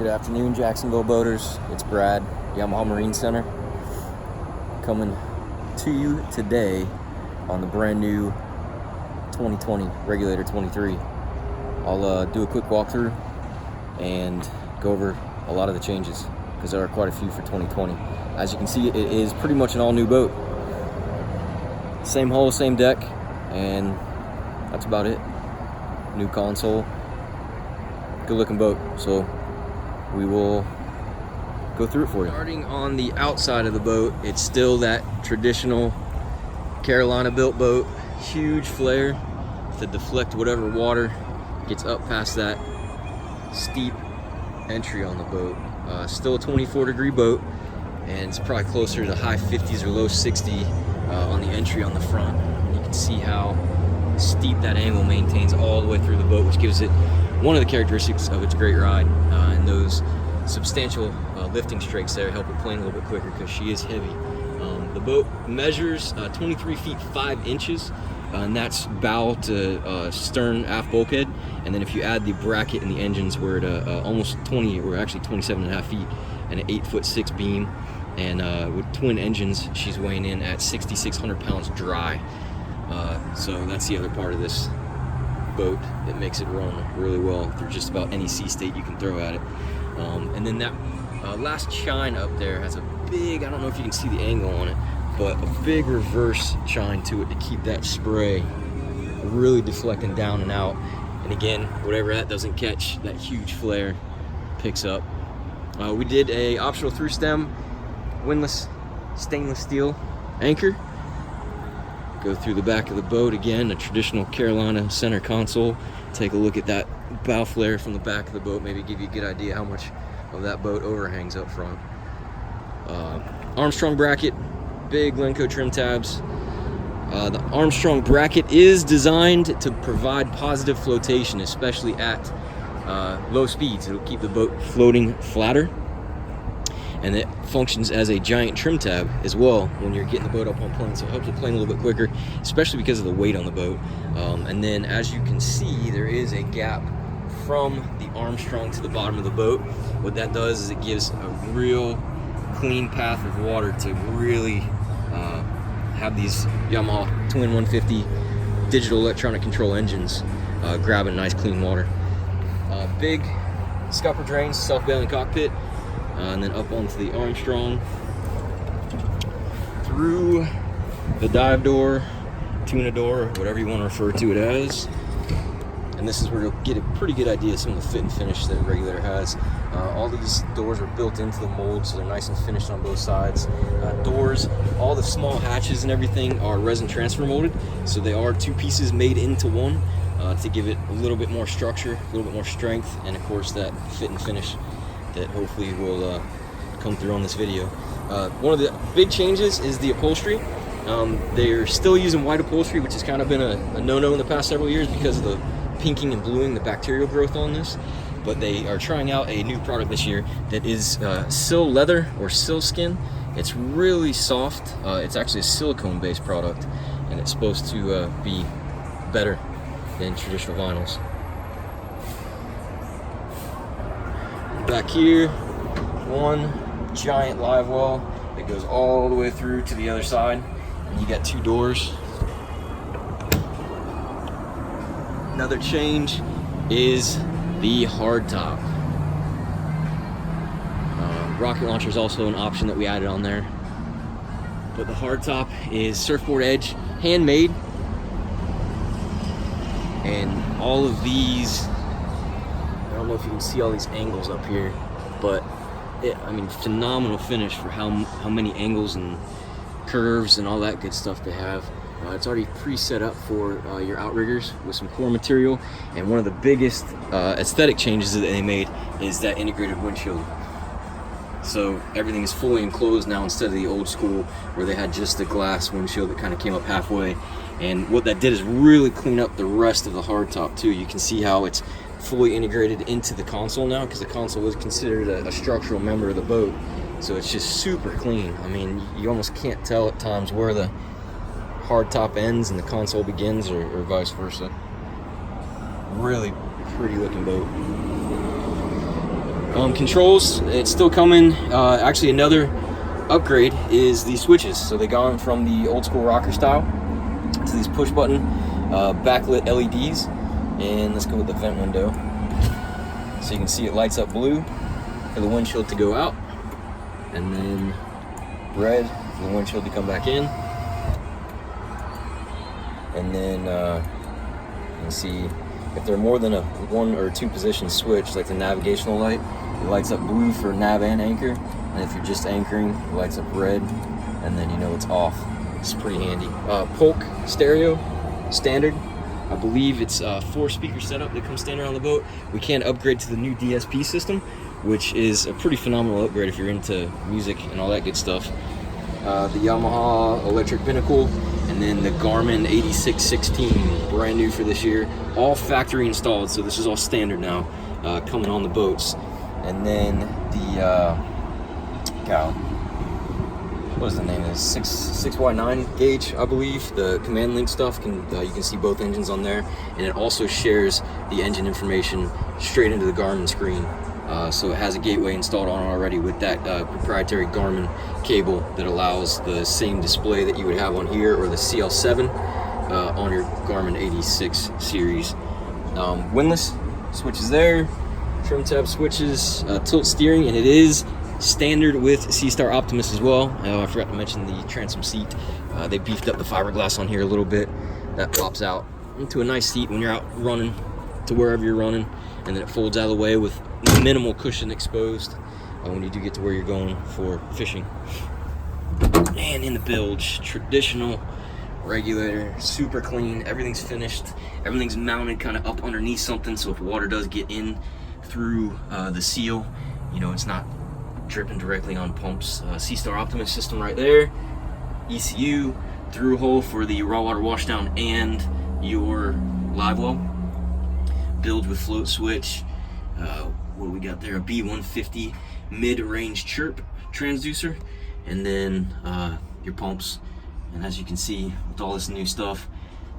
Good afternoon, Jacksonville boaters. It's Brad, Yamaha Marine Center, coming to you today on the brand new 2020 Regulator 23. I'll do a quick walkthrough and go over a lot of the changes because there are quite a few for 2020. As you can see, it is pretty much an all new boat. Same hull, same deck, and that's about it. New console, good looking boat. So we will go through it for you. Starting on the outside of the boat, it's still that traditional Carolina built boat. Huge flare to deflect whatever water gets up past that steep entry on the boat. Still a 24-degree boat, and it's probably closer to high 50s or low 60 on the entry on the front. You can see how steep that angle maintains all the way through the boat, which gives it one of the characteristics of its great ride. And those substantial lifting strakes there help it plane a little bit quicker because she is heavy. The boat measures 23 feet 5 inches, and that's bow to stern aft bulkhead. And then if you add the bracket and the engines, we're at almost 20, or actually 27.5 feet, and an 8'6" beam. And with twin engines, she's weighing in at 6,600 pounds dry. So that's the other part of this boat that makes it run really well through just about any sea state you can throw at it. And then that last chine up there has a big, I don't know if you can see the angle on it, but a big reverse chine to it to keep that spray really deflecting down and out. And again, whatever that doesn't catch, that huge flare picks up. We did a optional through stem windlass stainless steel anchor. Go through the back of the boat again, a traditional Carolina center console. Take a look at that bow flare from the back of the boat, maybe give you a good idea how much of that boat overhangs up front. Armstrong bracket, big Lenco trim tabs. The Armstrong bracket is designed to provide positive flotation, especially at low speeds. It'll keep the boat floating flatter. And it functions as a giant trim tab as well when you're getting the boat up on plane, so it helps it plane a little bit quicker, especially because of the weight on the boat. And then as you can see, there is a gap from the Armstrong to the bottom of the boat. What that does is it gives a real clean path of water to really have these Yamaha Twin 150 digital electronic control engines grabbing nice clean water. Big scupper drains, self-bailing cockpit. And then up onto the Armstrong, through the dive door, tuna door, whatever you want to refer to it as. And this is where you'll get a pretty good idea of some of the fit and finish that Regulator has. All these doors are built into the mold, so they're nice and finished on both sides. Doors, all the small hatches and everything are resin transfer molded, so they are two pieces made into one to give it a little bit more structure, a little bit more strength, and of course that fit and finish that hopefully will come through on this video. One of the big changes is the upholstery. They're still using white upholstery, which has kind of been a no-no in the past several years because of the pinking and bluing, the bacterial growth on this. But they are trying out a new product this year that is sil leather or sil skin. It's really soft. It's actually a silicone-based product, and it's supposed to be better than traditional vinyls. Back here, one giant live well that goes all the way through to the other side, and you got two doors. Another change is the hardtop. Rocket launcher is also an option that we added on there, but the hardtop is surfboard edge, handmade, and all of these, I don't know if you can see all these angles up here, but I mean, phenomenal finish for how many angles and curves and all that good stuff they have. It's already pre-set up for your outriggers with some core material, and one of the biggest aesthetic changes that they made is that integrated windshield. So everything is fully enclosed now instead of the old school where they had just a glass windshield that kind of came up halfway. And what that did is really clean up the rest of the hardtop too. You can see how it's fully integrated into the console now, because the console is considered a structural member of the boat. So it's just super clean. I mean, you almost can't tell at times where the hardtop ends and the console begins, or vice versa. Really pretty looking boat. Controls, it's still coming. Actually, another upgrade is the switches. So they've gone from the old school rocker style to these push button backlit LEDs. And let's go with the vent window. So you can see it lights up blue for the windshield to go out, and then red for the windshield to come back in. And then you can see if they're more than a 1 or 2 position switch, like the navigational light, it lights up blue for nav and anchor. And if you're just anchoring, it lights up red, and then you know it's off. It's pretty handy. Polk stereo, standard. I believe it's a 4-speaker setup that comes standard on the boat. We can upgrade to the new DSP system, which is a pretty phenomenal upgrade if you're into music and all that good stuff. The Yamaha electric binnacle, and then the Garmin 8616, brand new for this year, all factory installed. So this is all standard now, coming on the boats. And then the what is the name of this? 6x9 gauge, I believe. The command link stuff, you can see both engines on there, and it also shares the engine information straight into the Garmin screen. So it has a gateway installed on already with that proprietary Garmin cable that allows the same display that you would have on here or the CL7 on your Garmin 86 series. Windlass switches there, trim tab switches, tilt steering, and it is standard with Sea-Star Optimus as well. I forgot to mention the transom seat. They beefed up the fiberglass on here a little bit. That pops out into a nice seat when you're out running to wherever you're running, and then it folds out of the way with minimal cushion exposed when you do get to where you're going for fishing. And in the bilge, traditional regulator, super clean. Everything's finished. Everything's mounted kind of up underneath something, so if water does get in through the seal, you know, it's not dripping directly on pumps. Sea-Star Optimus system right there. ECU, through hole for the raw water washdown and your live well. Build with float switch. What do we got there? A B150 mid-range chirp transducer, and then your pumps. And as you can see, with all this new stuff,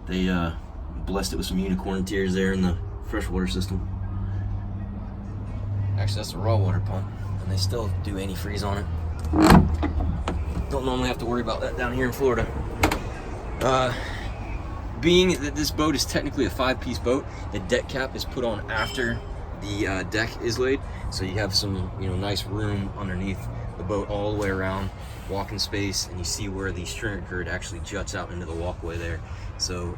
they blessed it with some unicorn tears there in the freshwater system. Actually, that's a raw water pump, and they still do antifreeze on it. Don't normally have to worry about that down here in Florida. Being that this boat is technically a 5-piece boat, the deck cap is put on after the deck is laid, so you have some, you know, nice room underneath the boat all the way around, walking space, and you see where the stringer gird actually juts out into the walkway there. So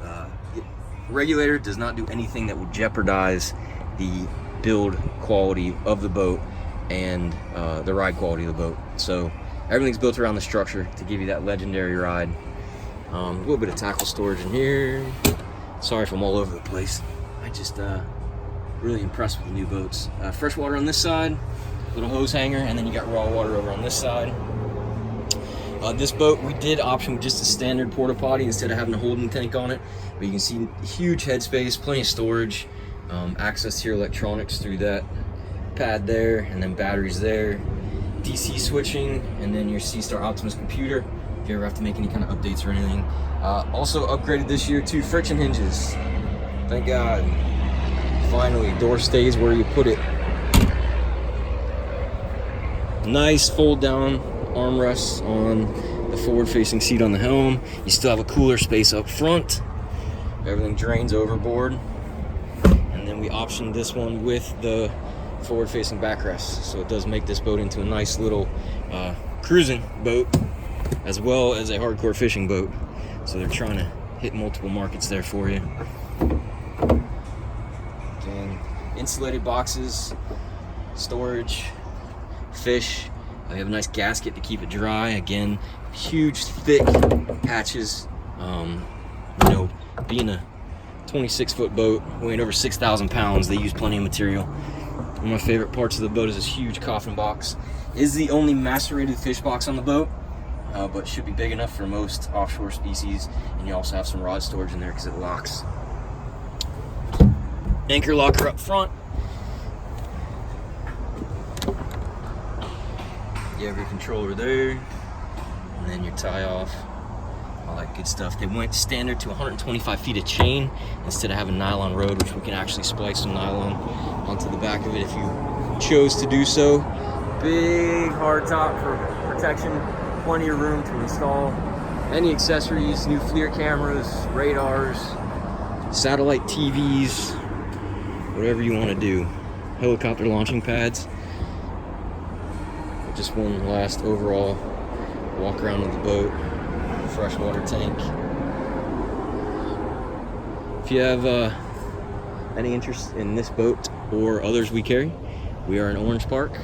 Regulator does not do anything that would jeopardize the build quality of the boat and the ride quality of the boat. So everything's built around the structure to give you that legendary ride. A little bit of tackle storage in here. Sorry if I'm all over the place. I just really impressed with the new boats. Freshwater on this side, little hose hanger, and then you got raw water over on this side. This boat, we did option just a standard porta potty instead of having a holding tank on it. But you can see huge headspace, plenty of storage, access to your electronics through that pad there, and then batteries there, DC switching, and then your Sea-Star Optimus computer if you ever have to make any kind of updates or anything. Also upgraded this year to friction hinges. Thank God. Finally, door stays where you put it. Nice fold down armrests on the forward facing seat on the Helm. You still have a cooler space up front. Everything drains overboard. And then we optioned this one with the forward facing backrest. So it does make this boat into a nice little cruising boat as well as a hardcore fishing boat. So they're trying to hit multiple markets there for you. Again, insulated boxes, storage, fish. We have a nice gasket to keep it dry. Again, huge, thick hatches. You know, being a 26-foot boat, weighing over 6,000 pounds, they use plenty of material. One of my favorite parts of the boat is this huge coffin box. It is the only macerated fish box on the boat, but should be big enough for most offshore species. And you also have some rod storage in there because it locks. Anchor locker up front. You have your controller there, and then your tie off, all that good stuff. They went standard to 125 feet of chain instead of having nylon road, which we can actually splice some nylon onto the back of it if you chose to do so. Big hardtop for protection, plenty of room to install any accessories, new FLIR cameras, radars, satellite TVs, whatever you want to do. Helicopter launching pads. Just one last overall walk around of the boat. Freshwater tank. If you have any interest in this boat or others we carry, we are in Orange Park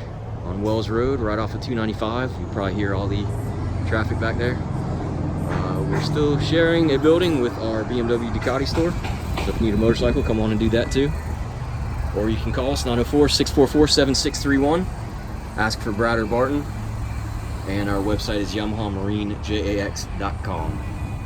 on Wells Road, right off of 295. You probably hear all the traffic back there. We're still sharing a building with our BMW Ducati store. So if you need a motorcycle, come on and do that too. Or you can call us 904-644-7631. Ask for Brad or Barton. And our website is YamahaMarineJAX.com.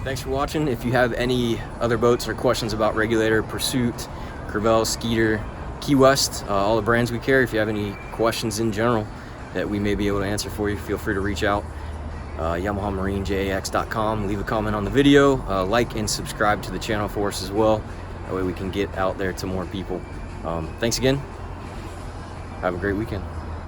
Thanks for watching. If you have any other boats or questions about Regulator, Pursuit, Crevel, Skeeter, Key West, all the brands we carry, if you have any questions in general that we may be able to answer for you, feel free to reach out. YamahaMarineJAX.com. Leave a comment on the video. Like and subscribe to the channel for us as well. That way we can get out there to more people. Thanks again. Have a great weekend.